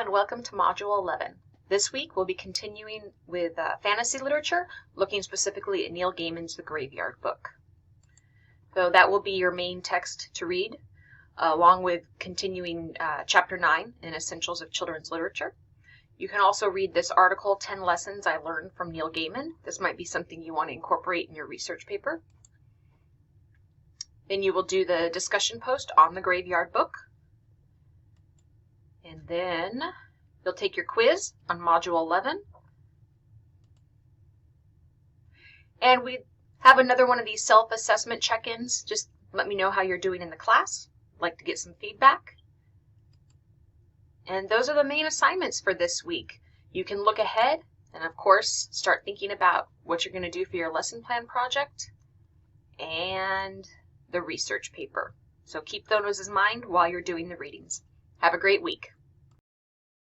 and welcome to Module 11. This week we'll be continuing with fantasy literature, looking specifically at Neil Gaiman's The Graveyard Book. So that will be your main text to read, along with continuing Chapter 9 in Essentials of Children's Literature. You can also read this article, 10 Lessons I Learned from Neil Gaiman. This might be something you want to incorporate in your research paper. Then you will do the discussion post on The Graveyard Book. And then you'll take your quiz on Module 11. And we have another one of these self-assessment check-ins. Just let me know how you're doing in the class. I'd like to get some feedback. And those are the main assignments for this week. You can look ahead and, of course, start thinking about what you're going to do for your lesson plan project and the research paper. So keep those in mind while you're doing the readings. Have a great week.